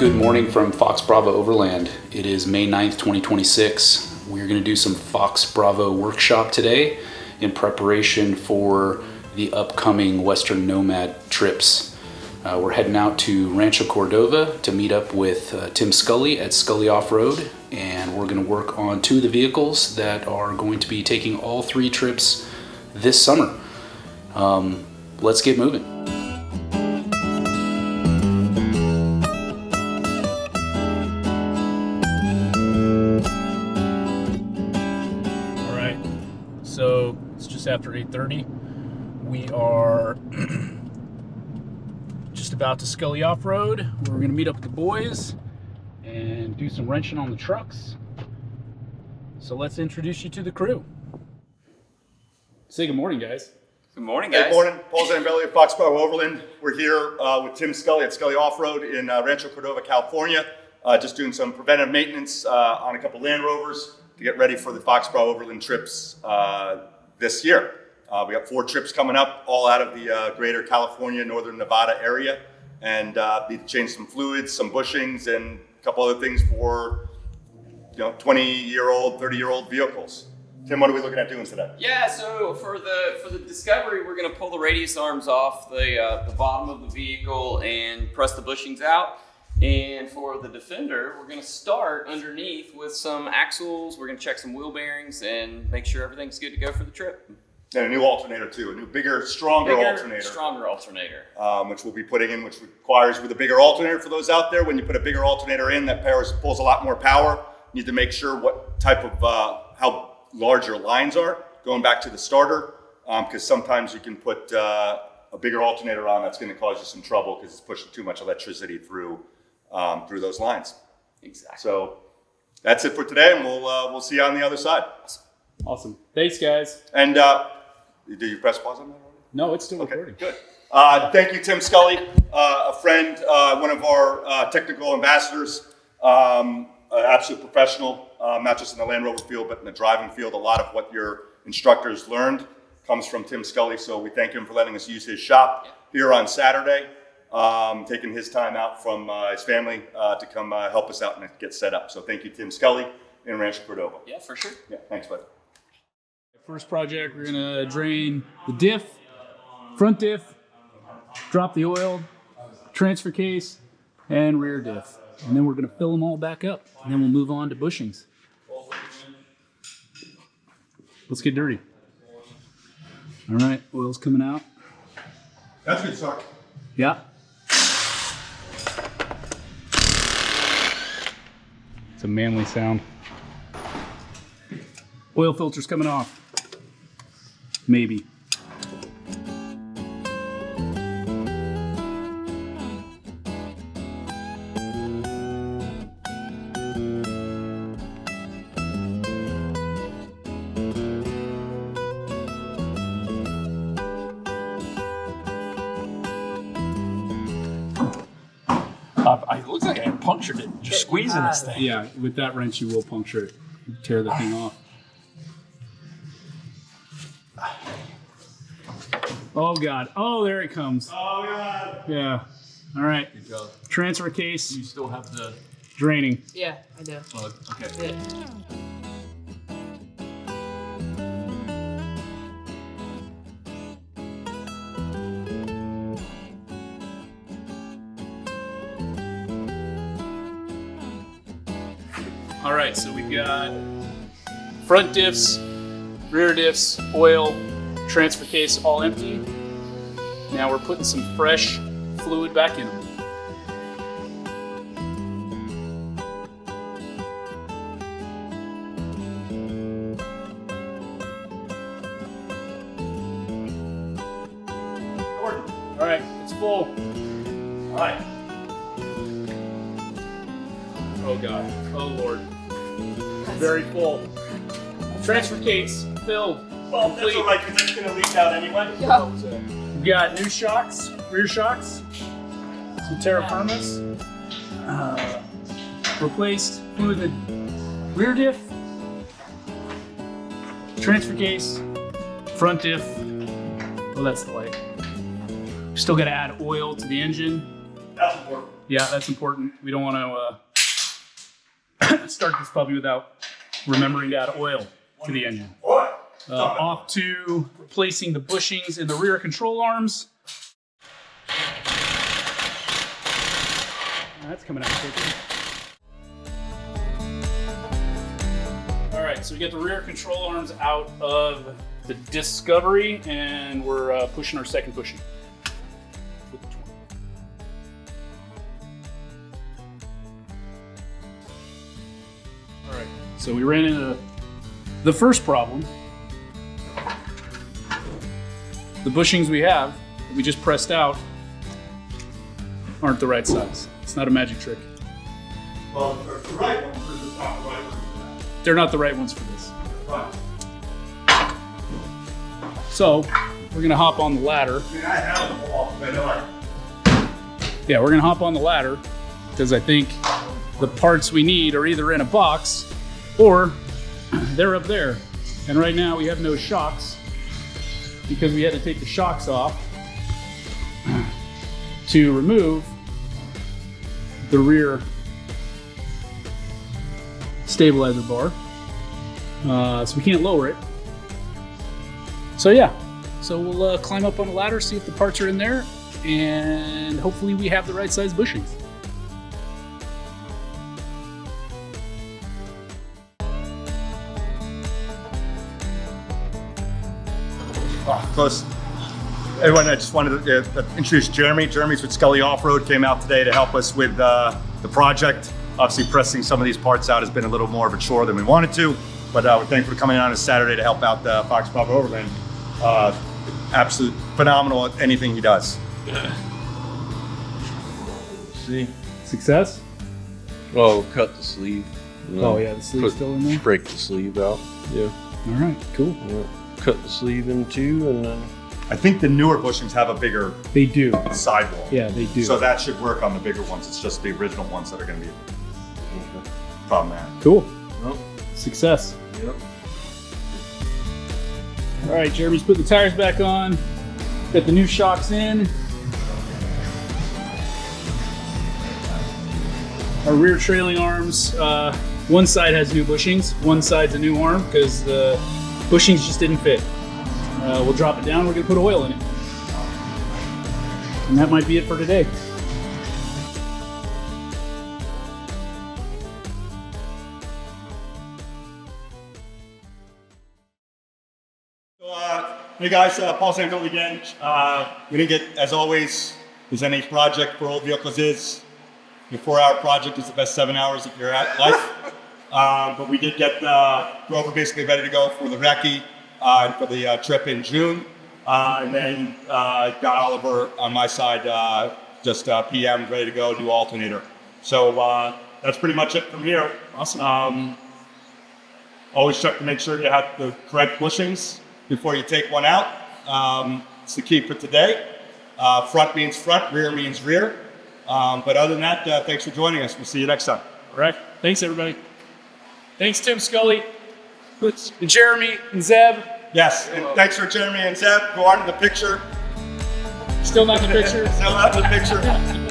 Good morning from Fox Bravo Overland. It is May 9th, 2026. We're going to do some Fox Bravo workshop today in preparation for the upcoming Western Nomad trips. We're heading out to Rancho Cordova to meet up with Tim Scully at Scully Off-Road, and we're going to work on two of the vehicles that are going to be taking all three trips this summer. Let's get moving. So it's just after 8:30. We are just about to Scully Off-Road. We're going to meet up with the boys and do some wrenching on the trucks. So let's introduce you to the crew. Say good morning, guys. Good morning, guys. Good morning. Paul Zambelli of Fox Bravo Overland. We're here with Tim Scully at Scully Off-Road in Rancho Cordova, California. Just doing some preventive maintenance on a couple Land Rovers to get ready for the Fox Bravo Overland trips this year. We got 4 trips coming up, all out of the greater California, Northern Nevada area. And need to change some fluids, some bushings, and a couple other things for 20-year-old, 30-year-old vehicles. Tim, what are we looking at doing today? Yeah, so for the Discovery, we're going to pull the radius arms off the bottom of the vehicle and press the bushings out. And for the Defender, we're going to start underneath with some axles. We're going to check some wheel bearings and make sure everything's good to go for the trip. And a new alternator too, a new bigger, stronger alternator. Stronger alternator. Which we'll be putting in, which requires with a bigger alternator for those out there. When you put a bigger alternator in, that pulls a lot more power. You need to make sure what type of, how large your lines are, going back to the starter, because sometimes you can put a bigger alternator on that's going to cause you some trouble because it's pushing too much electricity through those lines. Exactly. So that's it for today, and we'll see you on the other side. Awesome. Thanks, guys. And did you press pause on that already? No, it's still recording. Good. Thank you, Tim Scully, a friend, one of our technical ambassadors, absolute professional, not just in the Land Rover field, but in the driving field. A lot of what your instructors learned comes from Tim Scully, so we thank him for letting us use his shop here on Saturday, taking his time out from his family to come help us out and get set up. So thank you, Tim Scully in Rancho Cordova. Yeah, for sure. Yeah, thanks, bud. First project, we're going to drain the diff, front diff, drop the oil, transfer case, and rear diff. And then we're going to fill them all back up. And then we'll move on to bushings. Let's get dirty. All right, oil's coming out. That's a good start. Yeah. It's a manly sound. Oil filter's coming off. Maybe. It looks like I punctured it just squeezing this thing. Yeah, with that wrench you will puncture it. Tear the thing off. Oh God. Oh, there it comes. Oh, God. Yeah. All right. Good job. Transfer case You still have the draining. Yeah, I do. plug. Okay. Yeah. All right, so we've got front diffs, rear diffs, oil, transfer case all empty. Now we're putting some fresh fluid back in them. All right, it's full. All right. Oh God, oh Lord. Very full. Transfer case filled. Well, Complete. that's all right, because it's going to leak out anyway. Yo. We've got new shocks, rear shocks, some Terra Firmas, replaced fluid rear diff, transfer case, front diff. Oh, that's the light. Still got to add oil to the engine. That's important. Yeah, that's important. We don't want to start this puppy without remembering to add oil to the engine. Off to replacing the bushings in the rear control arms. That's coming out quickly. All right, so we get the rear control arms out of the Discovery, and we're pushing our second bushing. With the 20. All right, so we ran into the first problem. The bushings we have, that we just pressed out, aren't the right size. It's not a magic trick. Well, the right one is not the right one for that. They're not the right ones for this. Right. So we're gonna hop on the ladder. I mean, I have them all, but I know Yeah, we're gonna hop on the ladder because I think the parts we need are either in a box or they're up there. And right now we have no shocks because we had to take the shocks off to remove the rear stabilizer bar. So we can't lower it. So yeah, so we'll climb up on the ladder, see if the parts are in there, and hopefully we have the right size bushings. Close. Everyone, I just wanted to introduce Jeremy. Jeremy's with Scully Off-Road, came out today to help us with the project. Obviously, pressing some of these parts out has been a little more of a chore than we wanted to, but we're thankful for coming on a Saturday to help out the Fox Bravo Overland. Absolute phenomenal at anything he does. See? Success? Oh, cut the sleeve. Oh yeah, the sleeve's still in there? Break the sleeve out. Yeah. All right, cool. Yeah. Cut the sleeve in two and then. I think the newer bushings have a bigger They do. sidewall. Yeah, they do. So that should work on the bigger ones. It's just the original ones that are going to be problematic. Cool. Well, Success. yep. All right, Jeremy's put the tires back on. Got the new shocks in. Our rear trailing arms, one side has new bushings, one side's a new arm because the bushings just didn't fit. We'll drop it down, we're gonna put oil in it. And that might be it for today. Hey guys, Paul Sandoval again. We didn't get, as always, as any project for old vehicles is, your 4-hour project is the best 7 hours of your life. But we did get Grover basically ready to go for the recce and for the trip in June. And then got Oliver on my side, just PM ready to go, do alternator. So that's pretty much it from here. Awesome. Always check to make sure you have the correct bushings before you take one out. It's the key for today. Front means front, rear means rear. But other than that, thanks for joining us. We'll see you next time. All right, thanks everybody. Thanks Tim Scully, and Jeremy, and Zeb. Yes, and thanks for Jeremy and Zeb, who aren't in the picture. Still not in the picture. Still not in the picture.